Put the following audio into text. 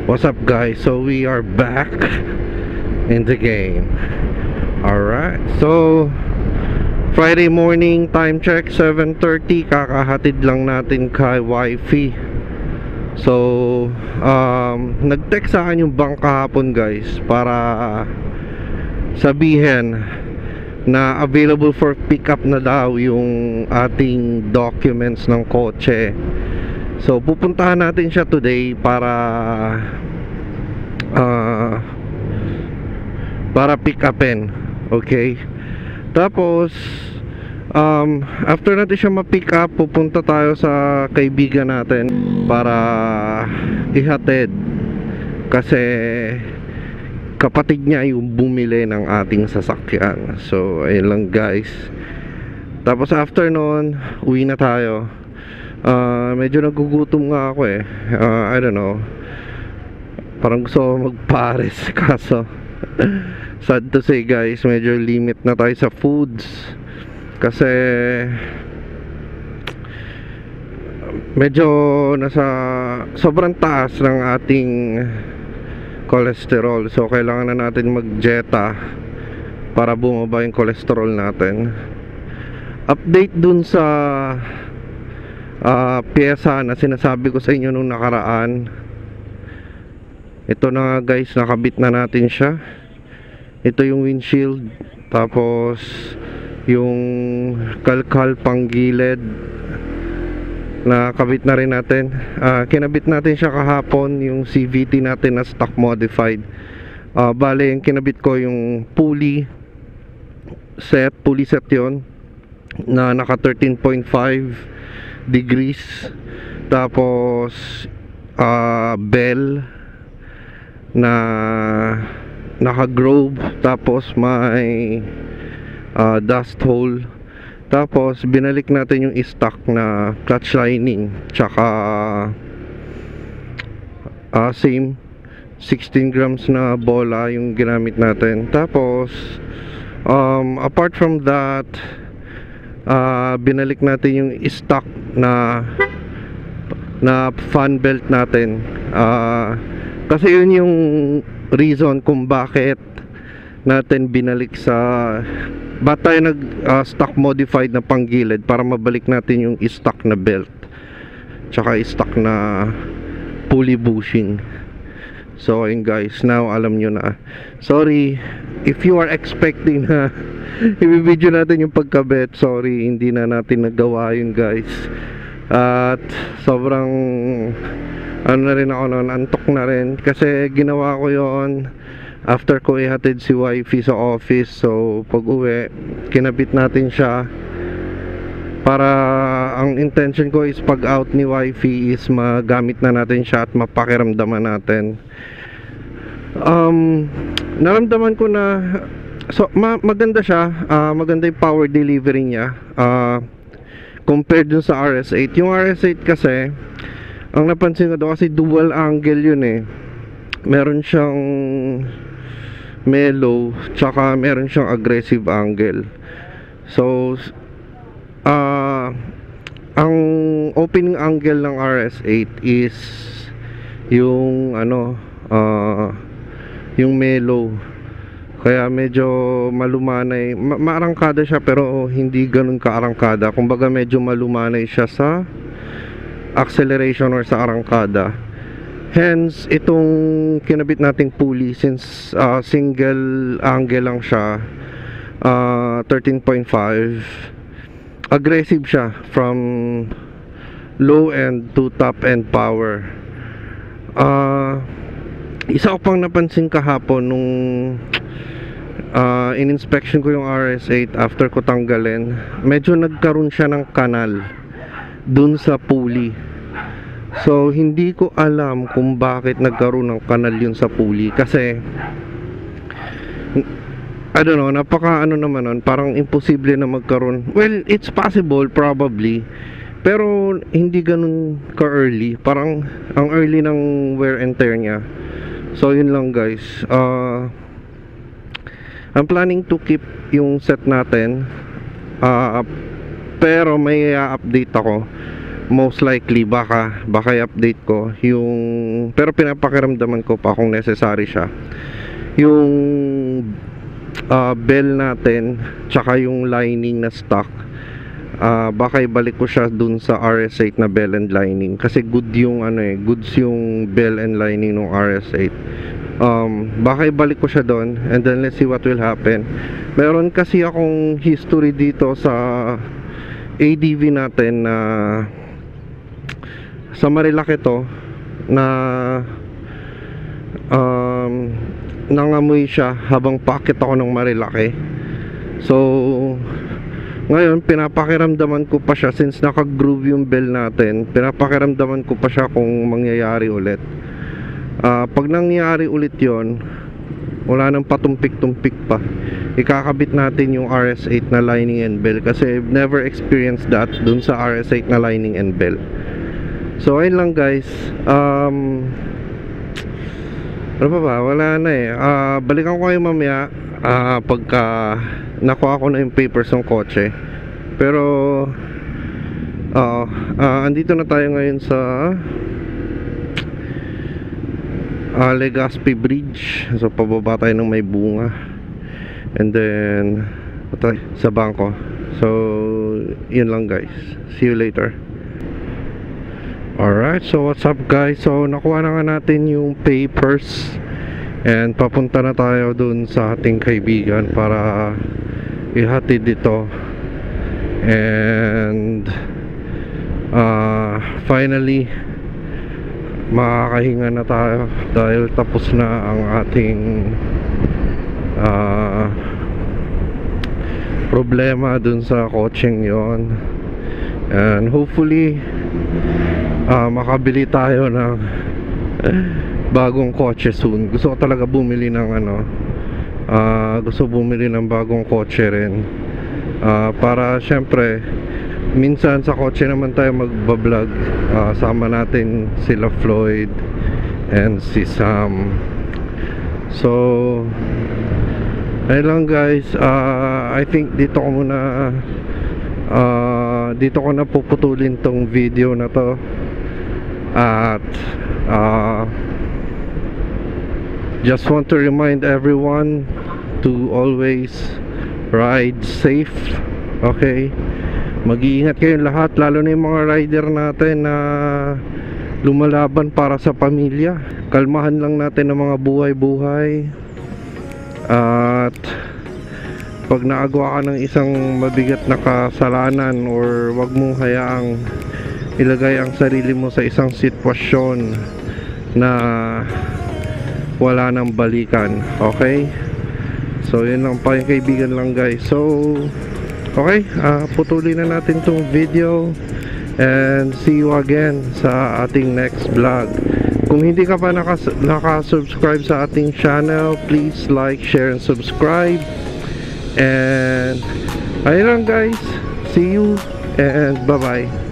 What's up guys? So we are back in the game. Alright, so Friday morning, time check 7:30. Kakahatid lang natin kay wifey. So nag-text sa akin yung bank kahapon guys, para sabihin na available for pickup na daw yung ating documents ng kotse. So pupuntahan natin siya today para pick upin. Okay. Tapos after natin siya ma-pick up, pupunta tayo sa kaibigan natin para ihatid, kasi kapatid niya yung bumili ng ating sasakyan. So ayun lang guys. Tapos after nun, uwi na tayo. Medyo nagugutom nga ako eh. I don't know, parang gusto ko magpares kaso sad to say guys, medyo limit na tayo sa foods kasi medyo nasa sobrang taas ng ating cholesterol. So kailangan na natin mag-jeta para bumaba yung cholesterol natin. Update dun sa pyesa na sinasabi ko sa inyo nung nakaraan. Ito na guys, nakabit na natin siya. Ito yung windshield, tapos yung kalkal panggilid nakabit na rin natin. Kinabit natin siya kahapon, yung CVT natin na stock modified. Bale yung kinabit ko yung pulley set yon na naka 13.5 degrees, tapos bell na naka Grove, tapos may dust hole, tapos binalik natin yung stock na clutch lining, tsaka same 16 grams na bola yung ginamit natin. Tapos apart from that, binalik natin yung stock na fan belt natin, kasi yun yung reason kung bakit natin binalik tayo nag stock modified na panggilid, para mabalik natin yung stock na belt tsaka stock na pulley bushing. So ayun guys, now alam nyo na. Sorry if you are expecting na i-video natin yung pagkabit. Sorry, hindi na natin nagawa yun guys. At sobrang na rin ako noon, antok na rin, kasi ginawa ko yon after ko ihatid si wifey sa office. So pag uwi, kinabit natin siya, para ang intention ko is pag out ni wifey is magamit na natin siya at mapakiramdaman natin. Naramdaman ko na maganda siya, maganda yung power delivery niya compared dun sa RS8. Yung RS8 kasi, ang napansin ko daw, kasi dual angle yun eh. Meron siyang mellow, tsaka meron siyang aggressive angle. So ang opening angle ng RS8 is yung yung mellow, kaya medyo malumanay, maarangkada siya pero hindi ganun kaarangkada. Kumbaga medyo malumanay siya sa acceleration or sa arangkada. Hence itong kinabit nating pulley, since single angle lang siya, 13.5, aggressive siya from low end to top end power. Isa ko pang napansin kahapon nung in-inspection ko yung RS8 after ko tanggalin, medyo nagkaroon siya ng kanal dun sa pulley. So hindi ko alam kung bakit nagkaroon ng kanal yun sa pulley, kasi I don't know, napaka naman nun, parang imposible na magkaroon. Well, it's possible probably, pero hindi ganun ka-early. Parang ang early ng wear and tear niya. So yun lang guys. I'm planning to keep yung set natin, pero may update ako. most likely baka i-update ko yung, pero pinapakiramdaman ko pa kung necessary siya, yung bell natin tsaka yung lining na stock. Baka ibalik ko siya dun sa RS8 na bell and lining, kasi good yung goods yung bell and lining ng RS8. Baka ibalik ko siya doon, and then let's see what will happen. Meron kasi akong history dito sa ADV natin na sa Marilaki to, na nangamoy siya habang paakit ako ng Marilaki. So ngayon pinapakiramdaman ko pa siya, since naka-groove yung bell natin, pinapakiramdaman ko pa siya kung mangyayari ulit. Pag nangyari ulit yon, wala nang patumpik-tumpik pa, ikakabit natin yung RS8 na lining and bell, kasi I've never experienced that dun sa RS8 na lining and bell. So ayun lang guys. Ano pa ba? Wala na eh. Balikan ko kayo mamaya pagka nakuha ko na yung papers ng kotse. Pero andito na tayo ngayon sa Legazpi Bridge. So pababa tayo ng may bunga, and then sa bangko. So yun lang guys, see you later. Alright, so what's up guys? So nakuha na nga natin yung papers, and papunta na tayo dun sa ating kaibigan para ihatid dito. And finally makakahinga na tayo dahil tapos na ang ating problema dun sa kotseng yon. And hopefully makabili tayo ng bagong kotse soon. Gusto ko talaga bumili ng bagong kotse rin, para syempre minsan sa kotse naman tayo magbablog. Sama natin sila Floyd and si Sam. So ayun lang guys. I think dito ko muna dito ko na puputulin tong video na to. At just want to remind everyone to always ride safe. Okay, mag-iingat kayong lahat, lalo na yung mga rider natin na lumalaban para sa pamilya. Kalmahan lang natin ang mga buhay-buhay. At pag naagawa ka ng isang mabigat na kasalanan, or wag mong hayaang ilagay ang sarili mo sa isang sitwasyon na wala nang balikan. Okay, so yun lang pa yung kaibigan lang guys. So okay, putulin na natin tong video, and see you again sa ating next vlog. Kung hindi ka pa naka-subscribe sa ating channel, please like, share, and subscribe. And ayun lang guys, see you and bye bye.